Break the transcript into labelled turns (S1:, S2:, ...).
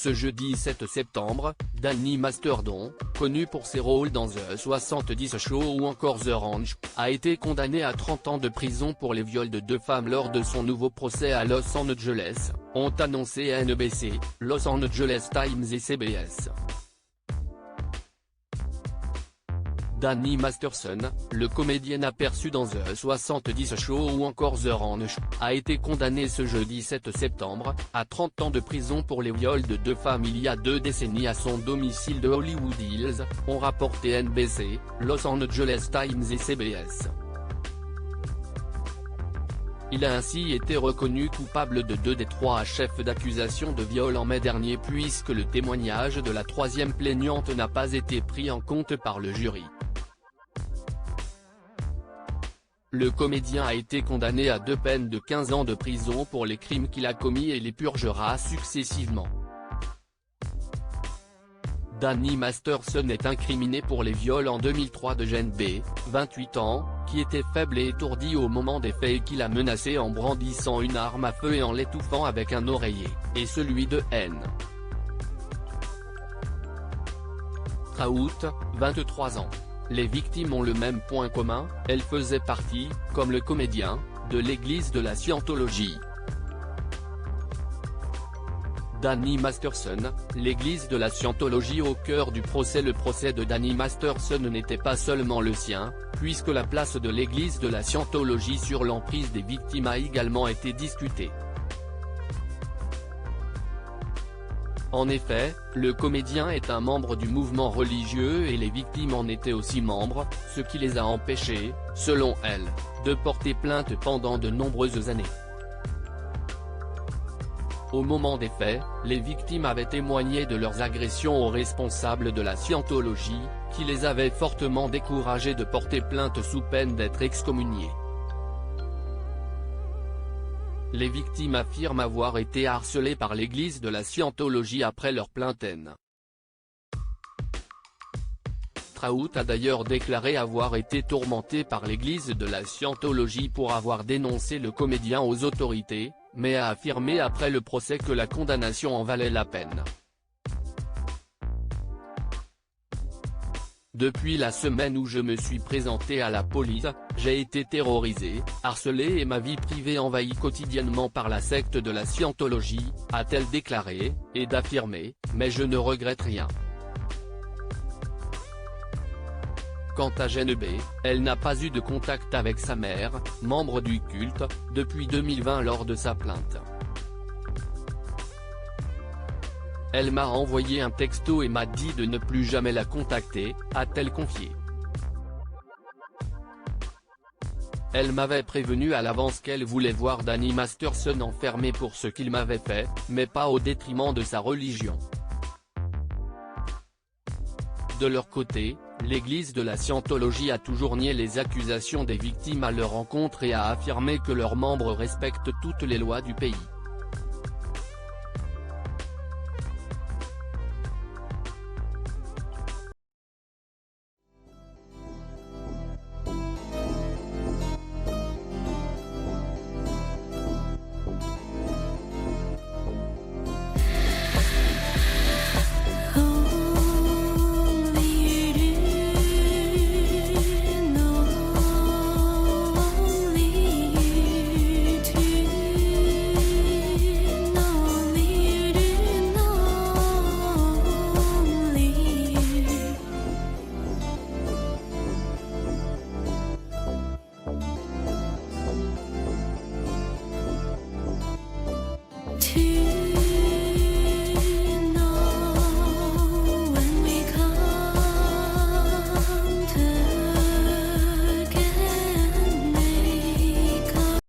S1: Ce jeudi 7 septembre, Danny Masterdon, connu pour ses rôles dans The 70 Show ou encore The Ranch, a été condamné à 30 ans de prison pour les viols de 2 femmes lors de son nouveau procès à Los Angeles, ont annoncé NBC, Los Angeles Times et CBS. Danny Masterson, le comédien aperçu dans The 70 Show ou encore The Ranch, a été condamné ce jeudi 7 septembre, à 30 ans de prison pour les viols de 2 femmes il y a 2 décennies à son domicile de Hollywood Hills, ont rapporté NBC, Los Angeles Times et CBS. Il a ainsi été reconnu coupable de 2 des 3 chefs d'accusation de viol en mai dernier puisque le témoignage de la 3e plaignante n'a pas été pris en compte par le jury. Le comédien a été condamné à 2 peines de 15 ans de prison pour les crimes qu'il a commis et les purgera successivement. Danny Masterson est incriminé pour les viols en 2003 de Jen B, 28 ans, qui était faible et étourdi au moment des faits et qui l'a menacé en brandissant une arme à feu et en l'étouffant avec un oreiller, et celui de N. Trout, 23 ans. Les victimes ont le même point commun, elles faisaient partie, comme le comédien, de l'église de la Scientologie. Danny Masterson, l'église de la Scientologie au cœur du procès. Le procès de Danny Masterson n'était pas seulement le sien, puisque la place de l'église de la Scientologie sur l'emprise des victimes a également été discutée. En effet, le comédien est un membre du mouvement religieux et les victimes en étaient aussi membres, ce qui les a empêchés, selon elles, de porter plainte pendant de nombreuses années. Au moment des faits, les victimes avaient témoigné de leurs agressions aux responsables de la Scientologie, qui les avaient fortement découragés de porter plainte sous peine d'être excommuniés. Les victimes affirment avoir été harcelées par l'église de la Scientologie après leur plainte. Trout a d'ailleurs déclaré avoir été tourmenté par l'église de la Scientologie pour avoir dénoncé le comédien aux autorités, mais a affirmé après le procès que la condamnation en valait la peine. Depuis la semaine où je me suis présenté à la police, j'ai été terrorisé, harcelé et ma vie privée envahie quotidiennement par la secte de la Scientologie, a-t-elle déclaré, et d'affirmer, mais je ne regrette rien. Quant à Jen B, elle n'a pas eu de contact avec sa mère, membre du culte, depuis 2020 lors de sa plainte. Elle m'a envoyé un texto et m'a dit de ne plus jamais la contacter, a-t-elle confié. Elle m'avait prévenu à l'avance qu'elle voulait voir Danny Masterson enfermé pour ce qu'il m'avait fait, mais pas au détriment de sa religion. De leur côté, l'église de la Scientologie a toujours nié les accusations des victimes à leur encontre et a affirmé que leurs membres respectent toutes les lois du pays.